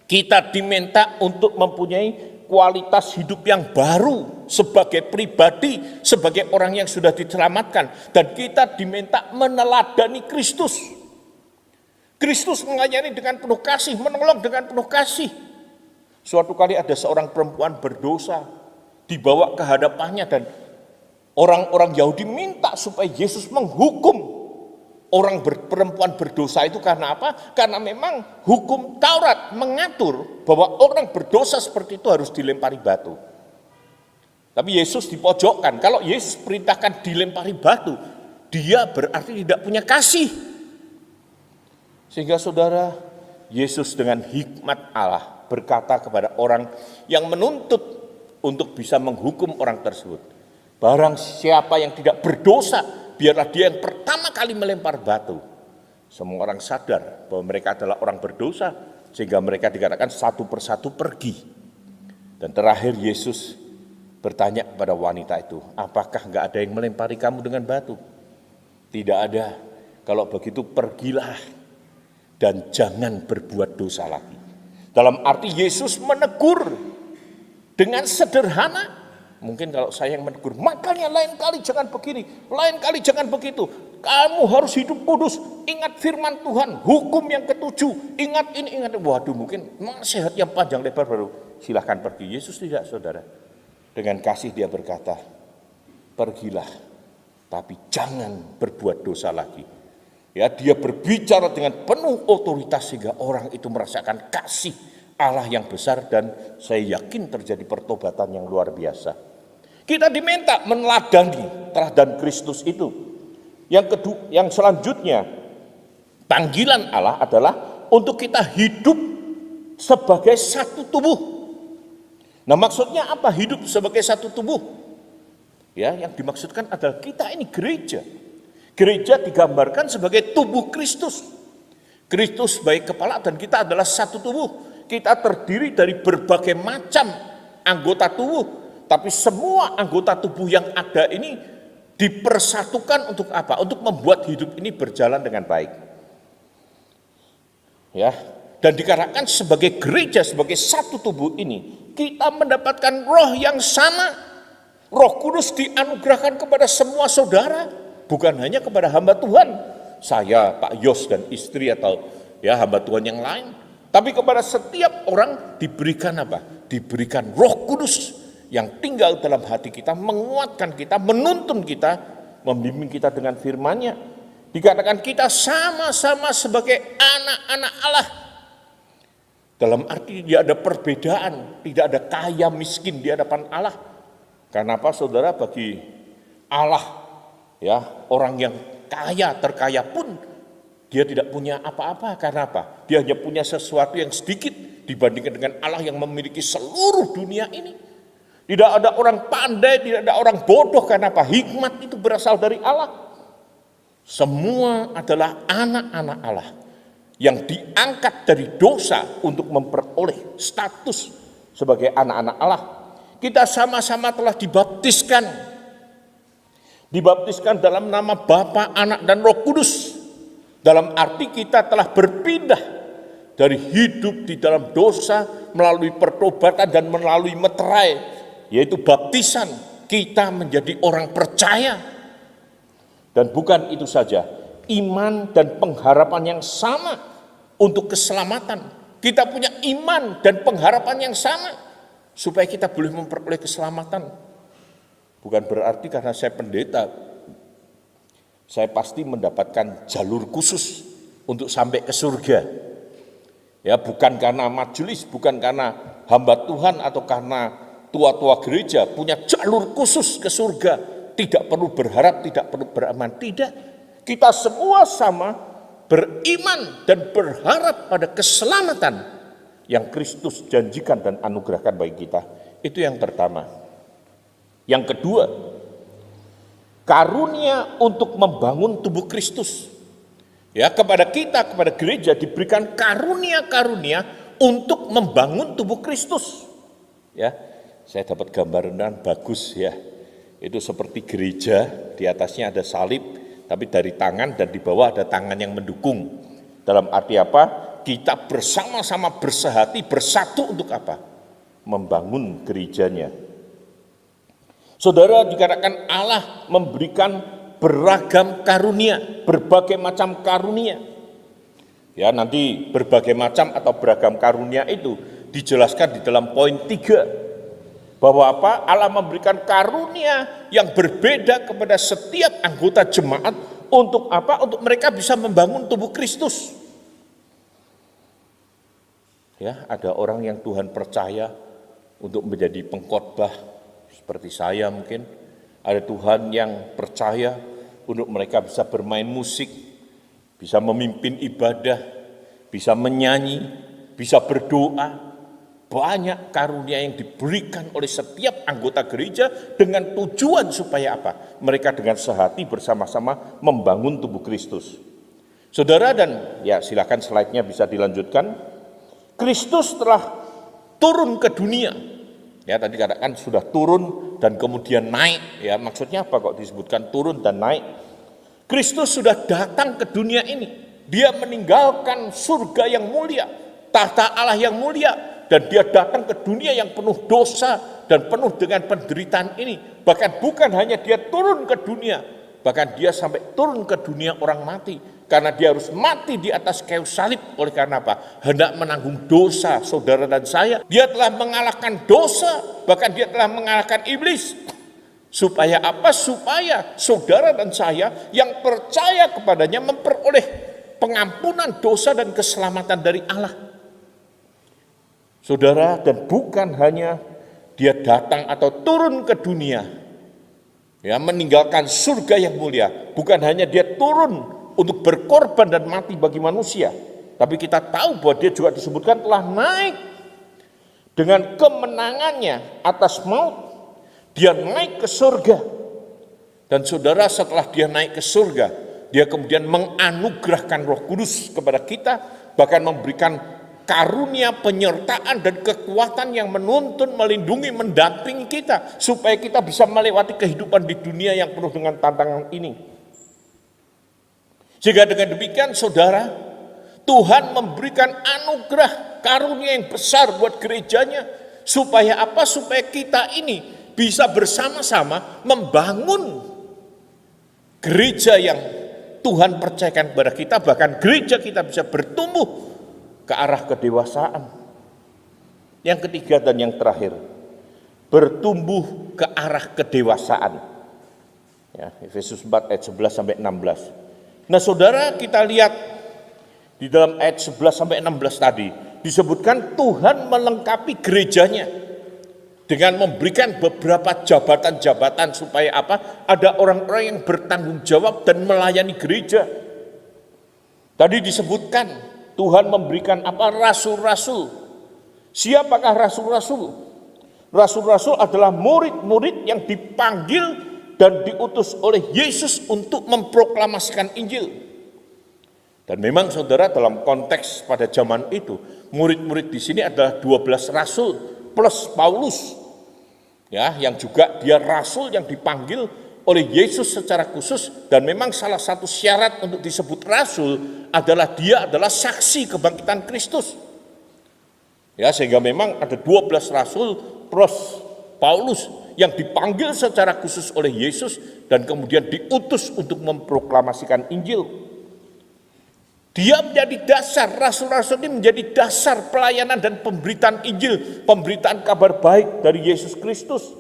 kita diminta untuk mempunyai kualitas hidup yang baru sebagai pribadi, sebagai orang yang sudah diselamatkan. Dan kita diminta meneladani Kristus. Kristus melayani dengan penuh kasih, menolong dengan penuh kasih. Suatu kali ada seorang perempuan berdosa, dibawa ke hadapannya dan orang-orang Yahudi minta supaya Yesus menghukum perempuan berdosa itu karena apa? Karena memang hukum Taurat mengatur bahwa orang berdosa seperti itu harus dilempari batu. Tapi Yesus dipojokkan. Kalau Yesus perintahkan dilempari batu, dia berarti tidak punya kasih. Sehingga saudara, Yesus dengan hikmat Allah berkata kepada orang yang menuntut untuk bisa menghukum orang tersebut, barang siapa yang tidak berdosa, biarlah dia yang pertama kali melempar batu. Semua orang sadar bahwa mereka adalah orang berdosa, sehingga mereka dikatakan satu persatu pergi. Dan terakhir Yesus bertanya kepada wanita itu, apakah enggak ada yang melempari kamu dengan batu? Tidak ada. Kalau begitu pergilah dan jangan berbuat dosa lagi. Dalam arti Yesus menegur dengan sederhana. Mungkin kalau saya yang menegur, makanya lain kali jangan begini, lain kali jangan begitu. Kamu harus hidup kudus, ingat firman Tuhan, hukum yang ketujuh, ingat ini, ingat. Waduh, mungkin nasihat yang panjang lebar baru silahkan pergi. Yesus tidak, saudara. Dengan kasih dia berkata, pergilah, tapi jangan berbuat dosa lagi. Ya, dia berbicara dengan penuh otoritas sehingga orang itu merasakan kasih Allah yang besar, dan saya yakin terjadi pertobatan yang luar biasa. Kita diminta meneladani teladan Kristus itu. Yang selanjutnya, panggilan Allah adalah untuk kita hidup sebagai satu tubuh. Nah, maksudnya apa hidup sebagai satu tubuh? Ya, yang dimaksudkan adalah kita ini gereja. Gereja digambarkan sebagai tubuh Kristus. Kristus sebagai kepala dan kita adalah satu tubuh. Kita terdiri dari berbagai macam anggota tubuh, tapi semua anggota tubuh yang ada ini dipersatukan untuk apa? Untuk membuat hidup ini berjalan dengan baik. Ya, dan dikatakan sebagai gereja, sebagai satu tubuh ini, kita mendapatkan roh yang sama. Roh Kudus dianugerahkan kepada semua saudara, bukan hanya kepada hamba Tuhan, saya, Pak Yos dan istri, atau ya hamba Tuhan yang lain. Tapi kepada setiap orang diberikan apa? Diberikan Roh Kudus yang tinggal dalam hati kita, menguatkan kita, menuntun kita, membimbing kita dengan firman-Nya. Dikatakan kita sama-sama sebagai anak-anak Allah. Dalam arti tidak ada perbedaan, tidak ada kaya miskin di hadapan Allah. Karena apa, saudara? Bagi Allah, ya, orang yang kaya, terkaya pun dia tidak punya apa-apa. Karena apa? Dia hanya punya sesuatu yang sedikit dibandingkan dengan Allah yang memiliki seluruh dunia ini. Tidak ada orang pandai, tidak ada orang bodoh. Karena apa? Hikmat itu berasal dari Allah. Semua adalah anak-anak Allah yang diangkat dari dosa untuk memperoleh status sebagai anak-anak Allah. Kita sama-sama telah dibaptiskan. Dibaptiskan dalam nama Bapa, Anak, dan Roh Kudus. Dalam arti kita telah berpindah dari hidup di dalam dosa melalui pertobatan dan melalui meterai, yaitu baptisan, kita menjadi orang percaya. Dan bukan itu saja, iman dan pengharapan yang sama untuk keselamatan. Kita punya iman dan pengharapan yang sama supaya kita boleh memperoleh keselamatan. Bukan berarti karena saya pendeta, saya pasti mendapatkan jalur khusus untuk sampai ke surga. Ya, bukan karena majelis, bukan karena hamba Tuhan atau karena tua-tua gereja punya jalur khusus ke surga. Tidak perlu berharap, tidak perlu beramal, tidak. Kita semua sama beriman dan berharap pada keselamatan yang Kristus janjikan dan anugerahkan bagi kita. Itu yang pertama. Yang kedua, karunia untuk membangun tubuh Kristus. Ya, kepada kita, kepada gereja diberikan karunia-karunia untuk membangun tubuh Kristus. Ya, saya dapat gambaran bagus ya. Itu seperti gereja, di atasnya ada salib, tapi dari tangan dan di bawah ada tangan yang mendukung. Dalam arti apa? Kita bersama-sama bersehati, bersatu untuk apa? Membangun gerejanya. Saudara, dikatakan Allah memberikan beragam karunia, berbagai macam karunia. Ya, nanti berbagai macam atau beragam karunia itu dijelaskan di dalam poin 3. Bahwa apa? Allah memberikan karunia yang berbeda kepada setiap anggota jemaat Untuk apa? Untuk mereka bisa membangun tubuh Kristus. Ya, ada orang yang Tuhan percaya untuk menjadi pengkhotbah seperti saya mungkin. Ada Tuhan yang percaya untuk mereka bisa bermain musik, bisa memimpin ibadah, bisa menyanyi, bisa berdoa. Banyak karunia yang diberikan oleh setiap anggota gereja dengan tujuan supaya apa? Mereka dengan sehati bersama-sama membangun tubuh Kristus. Saudara, dan ya silakan slide-nya bisa dilanjutkan. Kristus telah turun ke dunia. Ya, tadi katakan sudah turun dan kemudian naik. Ya, maksudnya apa kok disebutkan turun dan naik? Kristus sudah datang ke dunia ini. Dia meninggalkan surga yang mulia, tahta Allah yang mulia, dan dia datang ke dunia yang penuh dosa dan penuh dengan penderitaan ini. Bahkan bukan hanya dia turun ke dunia, bahkan dia sampai turun ke dunia orang mati. Karena dia harus mati di atas kayu salib. Oleh karena apa? Hendak menanggung dosa saudara dan saya. Dia telah mengalahkan dosa, bahkan dia telah mengalahkan iblis. Supaya apa? Supaya saudara dan saya yang percaya kepadanya memperoleh pengampunan dosa dan keselamatan dari Allah. Saudara, dan bukan hanya dia datang atau turun ke dunia, ya, meninggalkan surga yang mulia, bukan hanya dia turun untuk berkorban dan mati bagi manusia, tapi kita tahu bahwa dia juga disebutkan telah naik dengan kemenangannya atas maut. Dia naik ke surga, dan saudara, setelah dia naik ke surga, dia kemudian menganugerahkan Roh Kudus kepada kita, bahkan memberikan karunia penyertaan dan kekuatan yang menuntun, melindungi, mendampingi kita supaya kita bisa melewati kehidupan di dunia yang penuh dengan tantangan ini. Sehingga dengan demikian saudara, Tuhan memberikan anugerah karunia yang besar buat gerejanya supaya apa? Supaya kita ini bisa bersama-sama membangun gereja yang Tuhan percayakan kepada kita, bahkan gereja kita bisa bertumbuh ke arah kedewasaan. Yang ketiga dan yang terakhir, bertumbuh ke arah kedewasaan. Ya, Efesus 4 ayat 11 sampai 16. Nah, saudara, kita lihat di dalam ayat 11 sampai 16 tadi disebutkan Tuhan melengkapi gerejanya dengan memberikan beberapa jabatan-jabatan supaya apa? Ada orang-orang yang bertanggung jawab dan melayani gereja. Tadi disebutkan Tuhan memberikan apa? Rasul-rasul. Siapakah rasul-rasul? Rasul-rasul adalah murid-murid yang dipanggil dan diutus oleh Yesus untuk memproklamasikan Injil. Dan memang saudara, dalam konteks pada zaman itu, murid-murid di sini adalah 12 rasul plus Paulus. Ya, yang juga dia rasul yang dipanggil oleh Yesus secara khusus, dan memang salah satu syarat untuk disebut rasul adalah dia adalah saksi kebangkitan Kristus. Ya, sehingga memang ada 12 rasul plus Paulus yang dipanggil secara khusus oleh Yesus dan kemudian diutus untuk memproklamasikan Injil. Dia menjadi dasar, rasul-rasul ini menjadi dasar pelayanan dan pemberitaan Injil, pemberitaan kabar baik dari Yesus Kristus.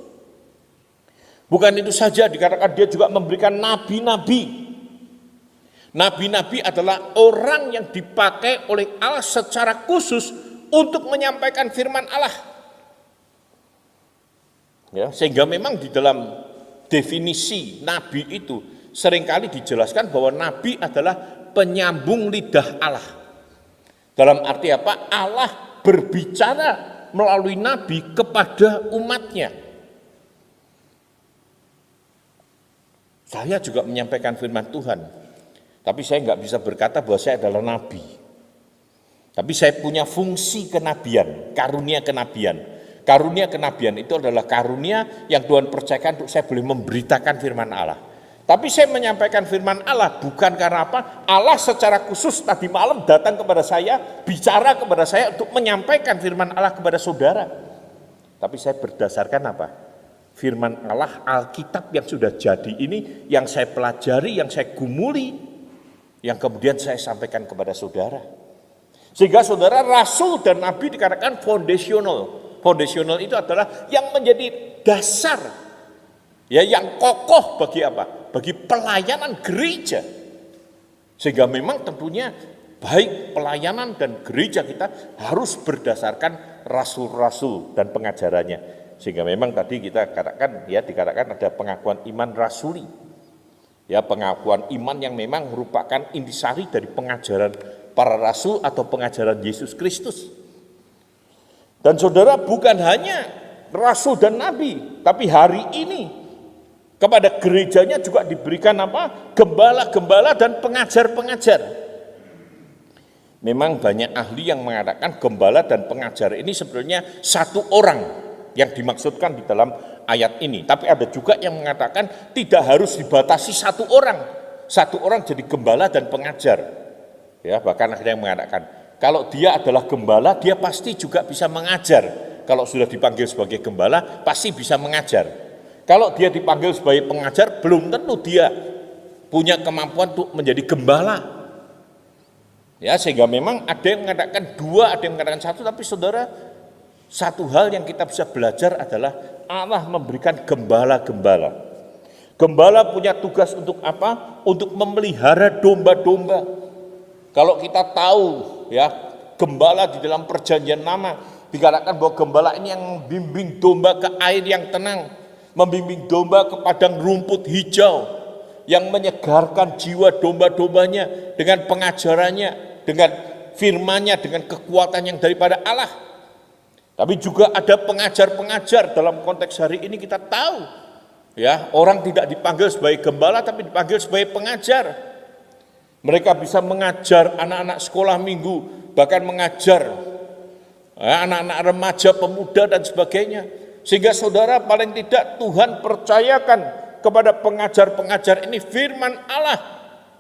Bukan itu saja, dikatakan dia juga memberikan nabi-nabi. Nabi-nabi adalah orang yang dipakai oleh Allah secara khusus untuk menyampaikan firman Allah. Ya, sehingga memang di dalam definisi nabi itu seringkali dijelaskan bahwa nabi adalah penyambung lidah Allah. Dalam arti apa? Allah berbicara melalui nabi kepada umatnya. Saya juga menyampaikan firman Tuhan, tapi saya nggak bisa berkata bahwa saya adalah nabi. Tapi saya punya fungsi kenabian, karunia kenabian. Karunia kenabian itu adalah karunia yang Tuhan percayakan untuk saya boleh memberitakan firman Allah. Tapi saya menyampaikan firman Allah bukan karena apa? Allah secara khusus tadi malam datang kepada saya, bicara kepada saya untuk menyampaikan firman Allah kepada saudara. Tapi saya berdasarkan apa? Firman Allah, Alkitab yang sudah jadi ini, yang saya pelajari, yang saya gumuli, yang kemudian saya sampaikan kepada saudara. Sehingga saudara, rasul dan nabi dikatakan foundational. Foundational itu adalah yang menjadi dasar, ya, yang kokoh bagi apa? Bagi pelayanan gereja. Sehingga memang tentunya baik pelayanan dan gereja kita harus berdasarkan rasul-rasul dan pengajarannya. Sehingga memang tadi kita katakan, ya dikatakan ada pengakuan iman rasuli. Ya, pengakuan iman yang memang merupakan intisari dari pengajaran para rasul atau pengajaran Yesus Kristus. Dan saudara, bukan hanya rasul dan nabi, tapi hari ini kepada gerejanya juga diberikan apa? Gembala-gembala dan pengajar-pengajar. Memang banyak ahli yang mengatakan gembala dan pengajar ini sebenarnya satu orang yang dimaksudkan di dalam ayat ini. Tapi ada juga yang mengatakan tidak harus dibatasi satu orang. Satu orang jadi gembala dan pengajar. Ya, bahkan ada yang mengatakan kalau dia adalah gembala, dia pasti juga bisa mengajar. Kalau sudah dipanggil sebagai gembala, pasti bisa mengajar. Kalau dia dipanggil sebagai pengajar, belum tentu dia punya kemampuan untuk menjadi gembala. Ya, sehingga memang ada yang mengatakan dua, ada yang mengatakan satu, tapi saudara, satu hal yang kita bisa belajar adalah Allah memberikan gembala-gembala. Gembala punya tugas untuk apa? Untuk memelihara domba-domba. Kalau kita tahu, ya, gembala di dalam perjanjian lama dikatakan bahwa gembala ini yang membimbing domba ke air yang tenang, membimbing domba ke padang rumput hijau, yang menyegarkan jiwa domba-dombanya dengan pengajarannya, dengan firman-Nya, dengan kekuatan yang daripada Allah. Tapi juga ada pengajar-pengajar. Dalam konteks hari ini kita tahu, ya, orang tidak dipanggil sebagai gembala tapi dipanggil sebagai pengajar. Mereka bisa mengajar anak-anak sekolah minggu, bahkan mengajar anak-anak remaja, pemuda dan sebagainya. Sehingga saudara, paling tidak Tuhan percayakan kepada pengajar-pengajar ini firman Allah.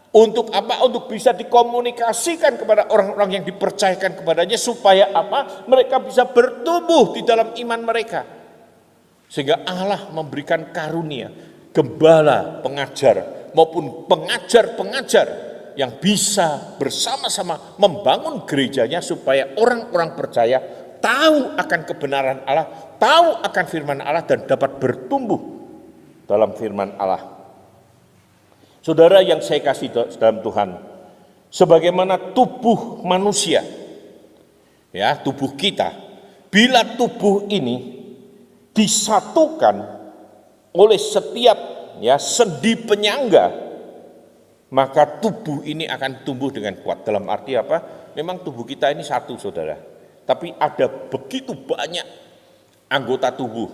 Untuk apa? Untuk bisa dikomunikasikan kepada orang-orang yang dipercayakan kepadanya, supaya apa? Mereka bisa bertumbuh di dalam iman mereka. Sehingga Allah memberikan karunia gembala pengajar maupun pengajar-pengajar yang bisa bersama-sama membangun gerejanya supaya orang-orang percaya tahu akan kebenaran Allah, tahu akan firman Allah dan dapat bertumbuh dalam firman Allah. Saudara yang saya kasih dalam Tuhan, sebagaimana tubuh manusia, ya, tubuh kita, bila tubuh ini disatukan oleh setiap, ya, sendi penyangga, maka tubuh ini akan tumbuh dengan kuat. Dalam arti apa? Memang tubuh kita ini satu, saudara. Tapi ada begitu banyak anggota tubuh.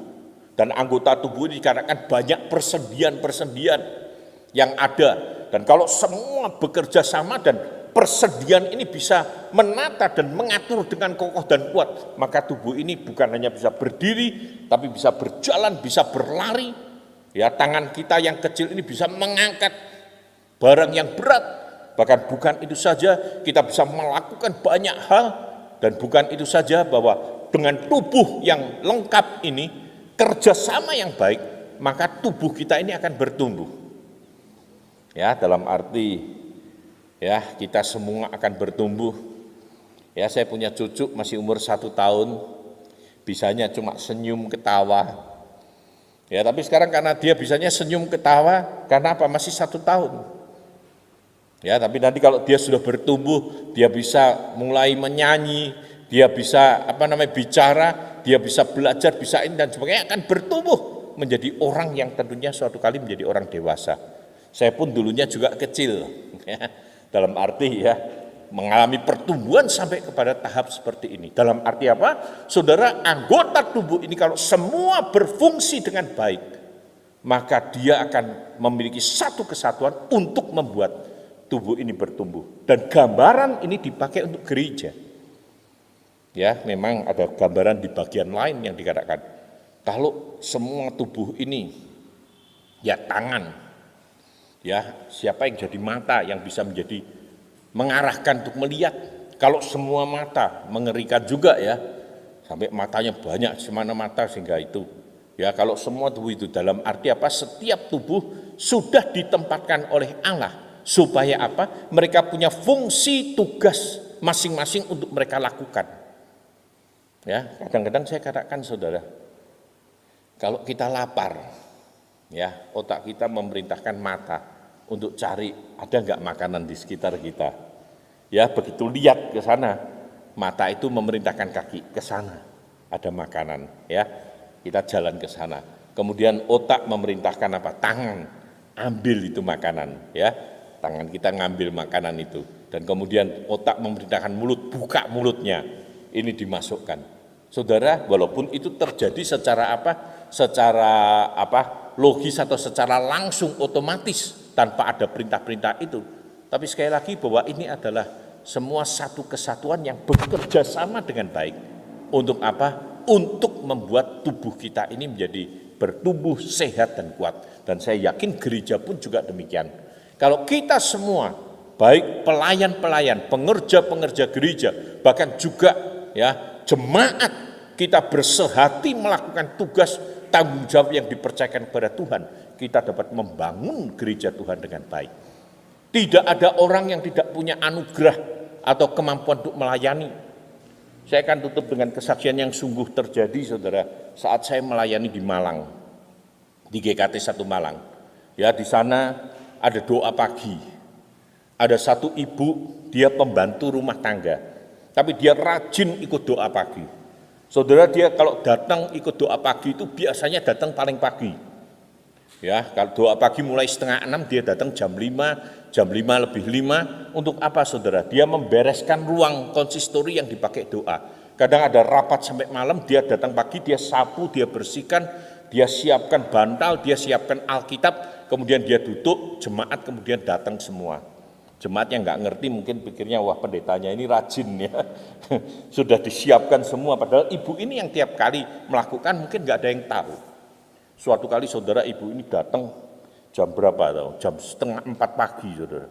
Dan anggota tubuh ini dikatakan banyak persendian-persendian yang ada. Dan kalau semua bekerja sama dan persendian ini bisa menata dan mengatur dengan kokoh dan kuat, maka tubuh ini bukan hanya bisa berdiri, tapi bisa berjalan, bisa berlari. Ya, tangan kita yang kecil ini bisa mengangkat barang yang berat. Bahkan bukan itu saja, kita bisa melakukan banyak hal. Dan bukan itu saja, bahwa dengan tubuh yang lengkap ini, kerjasama yang baik, maka tubuh kita ini akan bertumbuh. Ya, dalam arti, ya, kita semua akan bertumbuh. Ya, saya punya cucu masih umur 1 tahun, bisanya cuma senyum ketawa. Ya, tapi sekarang karena dia bisanya senyum ketawa, karena apa? Masih 1 tahun. Ya, tapi nanti kalau dia sudah bertumbuh, dia bisa mulai menyanyi, dia bisa bicara, dia bisa belajar, bisa ini dan sebagainya, akan bertumbuh menjadi orang yang tentunya suatu kali menjadi orang dewasa. Saya pun dulunya juga kecil, ya, dalam arti, ya, mengalami pertumbuhan sampai kepada tahap seperti ini. Dalam arti apa? Saudara, anggota tubuh ini kalau semua berfungsi dengan baik, maka dia akan memiliki satu kesatuan untuk membuat tubuh ini bertumbuh. Dan gambaran ini dipakai untuk gereja. Ya, memang ada gambaran di bagian lain yang dikatakan, kalau semua tubuh ini, ya, tangan, ya, siapa yang jadi mata yang bisa menjadi mengarahkan untuk melihat. Kalau semua mata, mengerikan juga, ya, sampai matanya banyak semana mata, sehingga itu, ya, kalau semua tubuh itu, dalam arti apa? Setiap tubuh sudah ditempatkan oleh Allah. Supaya apa? Mereka punya fungsi tugas masing-masing untuk mereka lakukan. Ya, kadang-kadang saya katakan, saudara, kalau kita lapar, ya, otak kita memerintahkan mata untuk cari ada nggak makanan di sekitar kita. Ya, begitu lihat ke sana, mata itu memerintahkan kaki ke sana, ada makanan, ya. Kita jalan ke sana. Kemudian otak memerintahkan apa? Tangan, ambil itu makanan, ya. Tangan kita ngambil makanan itu. Dan kemudian otak memerintahkan mulut, buka mulutnya. Ini dimasukkan. Saudara, walaupun itu terjadi secara logis atau secara langsung otomatis tanpa ada perintah-perintah itu. Tapi sekali lagi bahwa ini adalah semua satu kesatuan yang bekerja sama dengan baik. Untuk apa? Untuk membuat tubuh kita ini menjadi bertumbuh sehat dan kuat. Dan saya yakin gereja pun juga demikian. Kalau kita semua, baik pelayan-pelayan, pengerja-pengerja gereja, bahkan juga ya jemaat, kita bersehati melakukan tugas tanggung jawab yang dipercayakan kepada Tuhan, kita dapat membangun gereja Tuhan dengan baik. Tidak ada orang yang tidak punya anugerah atau kemampuan untuk melayani. Saya akan tutup dengan kesaksian yang sungguh terjadi, saudara, saat saya melayani di Malang, di GKT 1 Malang. Ya, di sana ada doa pagi. Ada satu ibu, dia pembantu rumah tangga, tapi dia rajin ikut doa pagi. Saudara, dia kalau datang ikut doa pagi itu biasanya datang paling pagi. Ya, kalau doa pagi mulai 5:30, dia datang jam 5, jam 5:05. Untuk apa, saudara? Dia membereskan ruang konsistori yang dipakai doa. Kadang ada rapat sampai malam, dia datang pagi, dia sapu, dia bersihkan, dia siapkan bantal, dia siapkan Alkitab, kemudian dia duduk, jemaat kemudian datang semua. Jemaat yang nggak ngerti mungkin pikirnya, wah pendetanya ini rajin ya. Sudah disiapkan semua, padahal ibu ini yang tiap kali melakukan mungkin nggak ada yang tahu. Suatu kali saudara, ibu ini datang jam berapa tahu? Jam 3:30 pagi, saudara.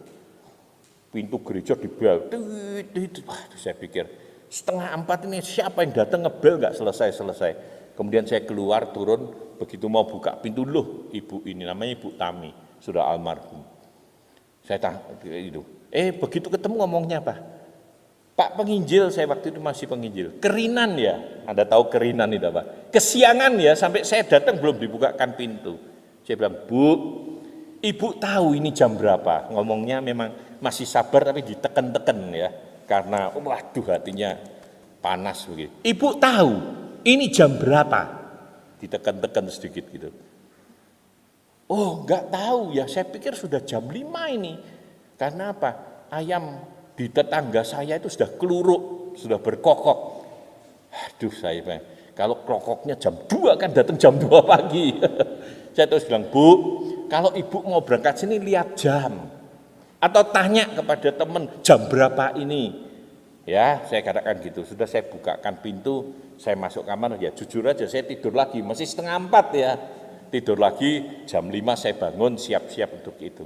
Pintu gereja dibel. Saya pikir 3:30 ini siapa yang datang ngebel, nggak selesai. Kemudian saya keluar turun, begitu mau buka pintu, loh ibu ini namanya Ibu Tami, sudah almarhum. Saya tanya itu, begitu ketemu ngomongnya apa? Pak penginjil, saya waktu itu masih penginjil. Kerinan ya, Anda tahu kerinan itu apa? Kesiangan ya, sampai saya datang belum dibukakan pintu. Saya bilang, Bu, Ibu tahu ini jam berapa? Ngomongnya memang masih sabar tapi diteken-teken ya, karena waduh hatinya panas begitu. Ibu tahu ini jam berapa? Diteken-teken sedikit gitu. Oh, enggak tahu ya, saya pikir sudah jam 5 ini. Karena apa? Ayam di tetangga saya itu sudah keluruk, sudah berkokok. Aduh, saya kalau kokoknya jam 2 kan datang jam 2 pagi. Saya terus bilang, Bu, kalau ibu mau berangkat sini lihat jam. Atau tanya kepada teman, jam berapa ini? Ya, saya katakan gitu. Sudah saya bukakan pintu, saya masuk kamar, ya jujur aja saya tidur lagi, masih 3:30 ya. Tidur lagi, jam 5 saya bangun, siap-siap untuk itu.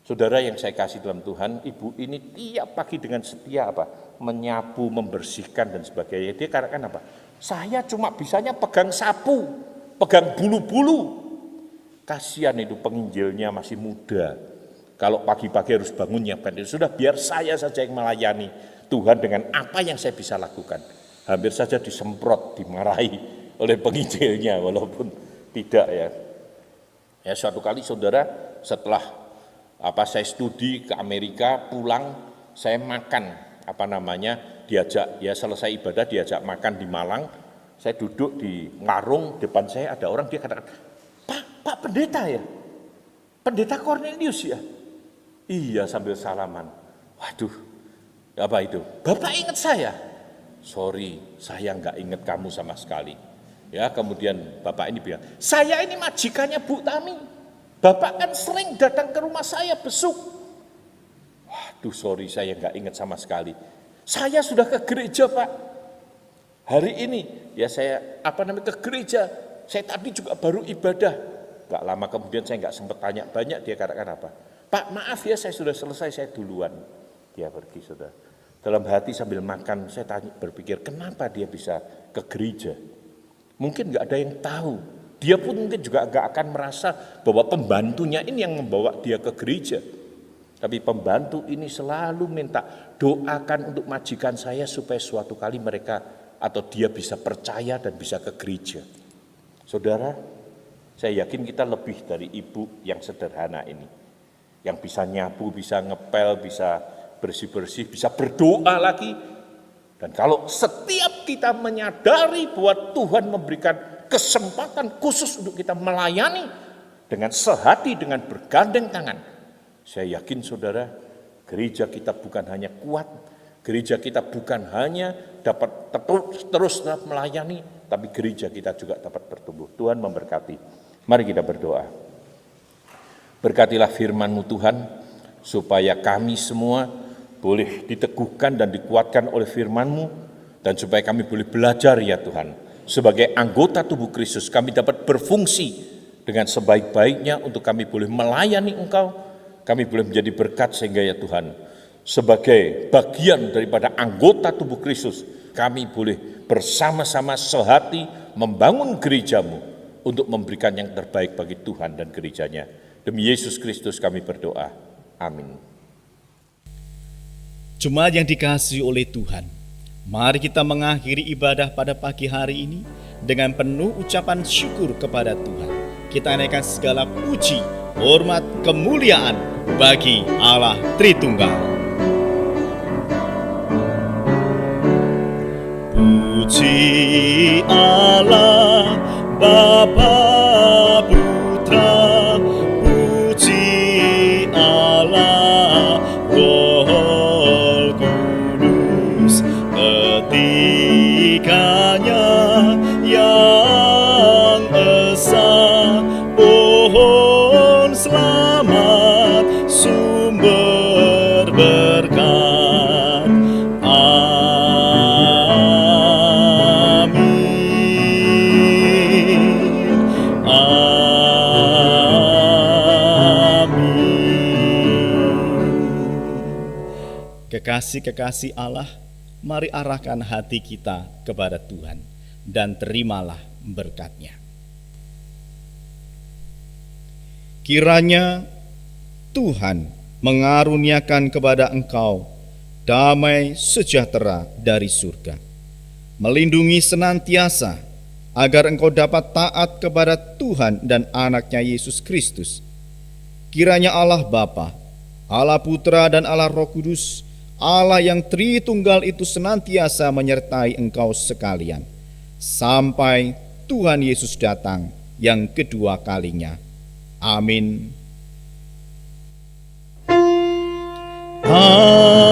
Saudara yang saya kasih dalam Tuhan, ibu ini tiap pagi dengan setia menyapu, membersihkan dan sebagainya. Dia katakan apa? Saya cuma bisanya pegang sapu, pegang bulu-bulu. Kasihan itu penginjilnya masih muda. Kalau pagi-pagi harus bangun nyiapkan itu. Sudah biar saya saja yang melayani Tuhan dengan apa yang saya bisa lakukan. Hampir saja disemprot, dimarahi oleh penginjilnya walaupun tidak ya. Ya suatu kali saudara, setelah saya studi ke Amerika, pulang saya makan diajak ya selesai ibadah diajak makan di Malang. Saya duduk di warung, depan saya ada orang, dia katakan, Pak pendeta ya, pendeta Cornelius ya. Iya, sambil salaman. Waduh, apa itu? Bapak ingat saya? Sorry, saya nggak ingat kamu sama sekali. Ya, kemudian bapak ini bilang, saya ini majikannya Bu Tami. Bapak kan sering datang ke rumah saya besuk. Waduh, sorry, saya nggak ingat sama sekali. Saya sudah ke gereja, Pak. Hari ini ya saya ke gereja. Saya tadi juga baru ibadah. Gak lama kemudian saya nggak sempat tanya banyak, dia katakan apa? Pak maaf ya, saya sudah selesai, saya duluan. Dia pergi, saudara. Dalam hati sambil makan saya berpikir kenapa dia bisa ke gereja. Mungkin nggak ada yang tahu. Dia pun mungkin juga nggak akan merasa bahwa pembantunya ini yang membawa dia ke gereja. Tapi pembantu ini selalu minta, doakan untuk majikan saya supaya suatu kali mereka atau dia bisa percaya dan bisa ke gereja. Saudara, saya yakin kita lebih dari ibu yang sederhana ini. yang bisa nyapu, bisa ngepel, bisa bersih-bersih, bisa berdoa lagi. Dan kalau setiap kita menyadari bahwa Tuhan memberikan kesempatan khusus untuk kita melayani dengan sehati, dengan bergandeng tangan, saya yakin saudara, gereja kita bukan hanya kuat, gereja kita bukan hanya dapat terus melayani, tapi gereja kita juga dapat bertumbuh. Tuhan memberkati. Mari kita berdoa. Berkatilah firman-Mu Tuhan, supaya kami semua boleh diteguhkan dan dikuatkan oleh firman-Mu, dan supaya kami boleh belajar ya Tuhan. Sebagai anggota tubuh Kristus, kami dapat berfungsi dengan sebaik-baiknya untuk kami boleh melayani Engkau, kami boleh menjadi berkat sehingga ya Tuhan, sebagai bagian daripada anggota tubuh Kristus, kami boleh bersama-sama sehati membangun gereja-Mu untuk memberikan yang terbaik bagi Tuhan dan gerejanya. Demi Yesus Kristus kami berdoa. Amin. Jemaat yang dikasihi oleh Tuhan, mari kita mengakhiri ibadah pada pagi hari ini dengan penuh ucapan syukur kepada Tuhan. Kita naikkan segala puji, hormat, kemuliaan bagi Allah Tritunggal. Puji Allah Bapa Putra, puji Allah Roh Kudus, ketiganya yang esa, pohon selamat, sumber berkat. Kekasih-kekasih Allah, mari arahkan hati kita kepada Tuhan dan terimalah berkat-Nya. Kiranya Tuhan mengaruniakan kepada engkau damai sejahtera dari surga, melindungi senantiasa agar engkau dapat taat kepada Tuhan dan Anak-Nya Yesus Kristus. Kiranya Allah Bapa, Allah Putra dan Allah Roh Kudus, Allah yang Tritunggal itu senantiasa menyertai engkau sekalian, sampai Tuhan Yesus datang yang kedua kalinya. Amin. Amin. Amin.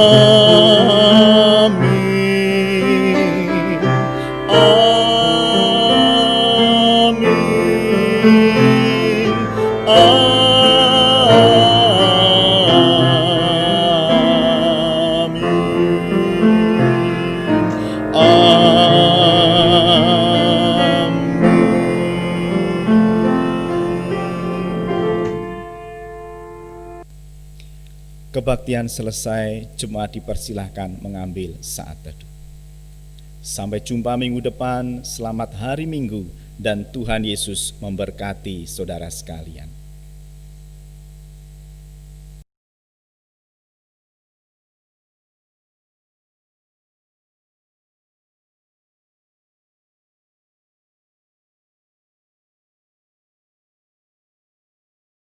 Kebaktian selesai, jemaat dipersilahkan mengambil saat teduh. Sampai jumpa minggu depan, selamat hari Minggu, dan Tuhan Yesus memberkati saudara sekalian.